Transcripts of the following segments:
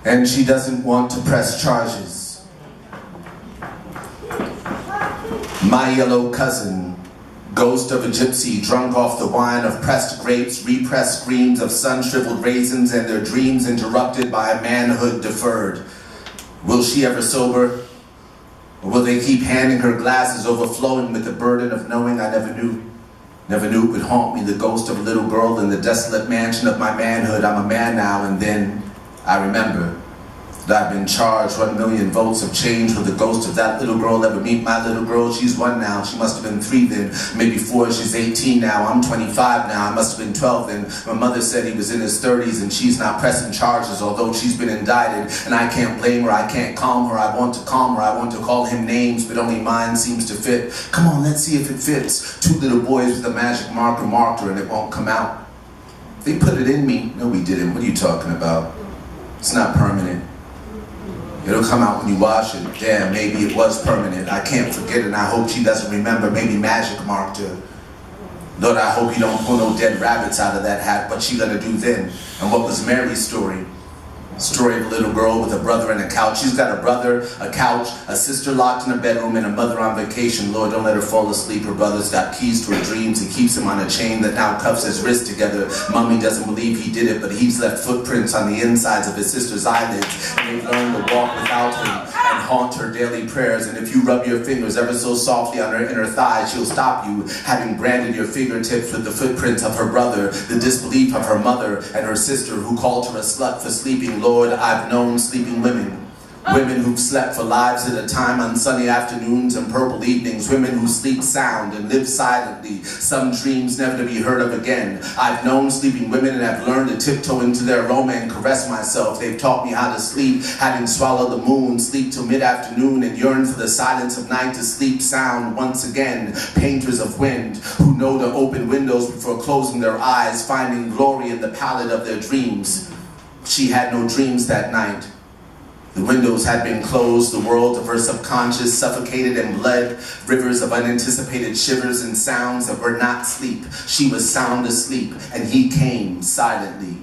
and she doesn't want to press charges. My yellow cousin, ghost of a gypsy, drunk off the wine of pressed grapes, repressed screams of sun-shriveled raisins, and their dreams interrupted by a manhood deferred. Will she ever sober? Or will they keep handing her glasses overflowing with the burden of knowing I never knew? Never knew it would haunt me, the ghost of a little girl in the desolate mansion of my manhood. I'm a man now, and then I remember that I've been charged 1 million votes of change. Will the ghost of that little girl ever meet my little girl? She's 1 now, she must have been 3 then, maybe 4, she's 18 now, I'm 25 now, I must have been 12 then. My mother said he was in his 30s and she's not pressing charges, although she's been indicted, and I can't blame her, I can't calm her, I want to calm her, I want to call him names, but only mine seems to fit. Come on, let's see if it fits. 2 little boys with a magic marker marked her and it won't come out. They put it in me. No, we didn't. What are you talking about? It's not permanent. It'll come out when you wash it. Damn, maybe it was permanent. I can't forget, and I hope she doesn't remember. Maybe magic marked her. Lord, I hope you don't pull no dead rabbits out of that hat. What's she gonna do then? And what was Mary's story? Story of a little girl with a brother and a couch. She's got a brother, a couch, a sister locked in a bedroom, and a mother on vacation. Lord, don't let her fall asleep. Her brother's got keys to her dreams and keeps him on a chain that now cuffs his wrists together. Mommy doesn't believe he did it, but he's left footprints on the insides of his sister's eyelids. And they've learned to walk without him and haunt her daily prayers. And if you rub your fingers ever so softly on her inner thigh, she'll stop you, having branded your fingertips with the footprints of her brother, the disbelief of her mother and her sister, who called her a slut for sleeping. Lord, I've known sleeping women. Women who've slept for lives at a time on sunny afternoons and purple evenings. Women who sleep sound and live silently. Some dreams never to be heard of again. I've known sleeping women and I've learned to tiptoe into their aroma and caress myself. They've taught me how to sleep, having swallowed the moon, sleep till mid-afternoon and yearn for the silence of night to sleep sound once again. Painters of wind who know to open windows before closing their eyes, finding glory in the palette of their dreams. She had no dreams that night. The windows had been closed, the world of her subconscious suffocated and bled, rivers of unanticipated shivers and sounds that were not sleep. She was sound asleep, and he came silently.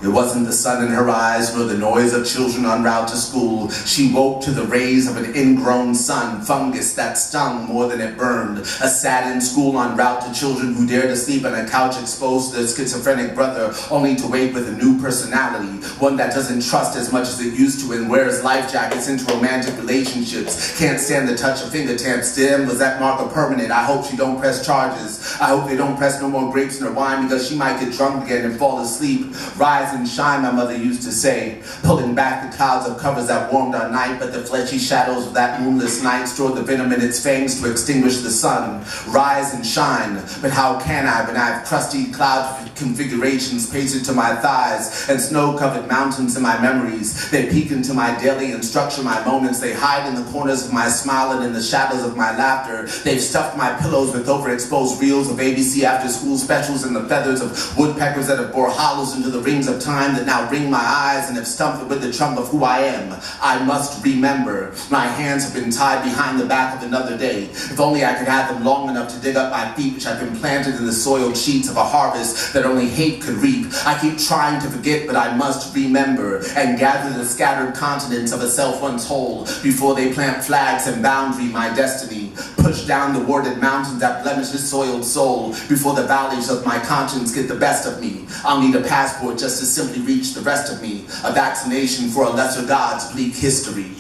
It wasn't the sun in her eyes, nor the noise of children en route to school. She woke to the rays of an ingrown sun, fungus that stung more than it burned. A saddened school en route to children who dare to sleep on a couch exposed to their schizophrenic brother, only to wake with a new personality, one that doesn't trust as much as it used to and wears life jackets into romantic relationships. Can't stand the touch of fingertips. Damn, was that marker permanent? I hope she don't press charges. I hope they don't press no more grapes in her wine, because she might get drunk again and fall asleep. Rise and shine, my mother used to say, pulling back the clouds of covers that warmed our night, but the fleshy shadows of that moonless night stored the venom in its fangs to extinguish the sun. Rise and shine, but how can I when I have crusty cloud configurations pasted to my thighs and snow-covered mountains in my memories? They peek into my daily and structure my moments. They hide in the corners of my smile and in the shadows of my laughter. They've stuffed my pillows with overexposed reels of ABC after-school specials and the feathers of woodpeckers that have bored hollows into the rings of time that now ring my eyes and have stumped it with the trump of who I am. I must remember. My hands have been tied behind the back of another day. If only I could have them long enough to dig up my feet, which have been planted in the soiled sheets of a harvest that only hate could reap. I keep trying to forget, but I must remember and gather the scattered continents of a self once whole before they plant flags and boundary my destiny. Push down the warded mountains that blemish his soiled soul before the valleys of my conscience get the best of me. I'll need a passport just to simply reach the rest of me, a vaccination for a lesser God's bleak history.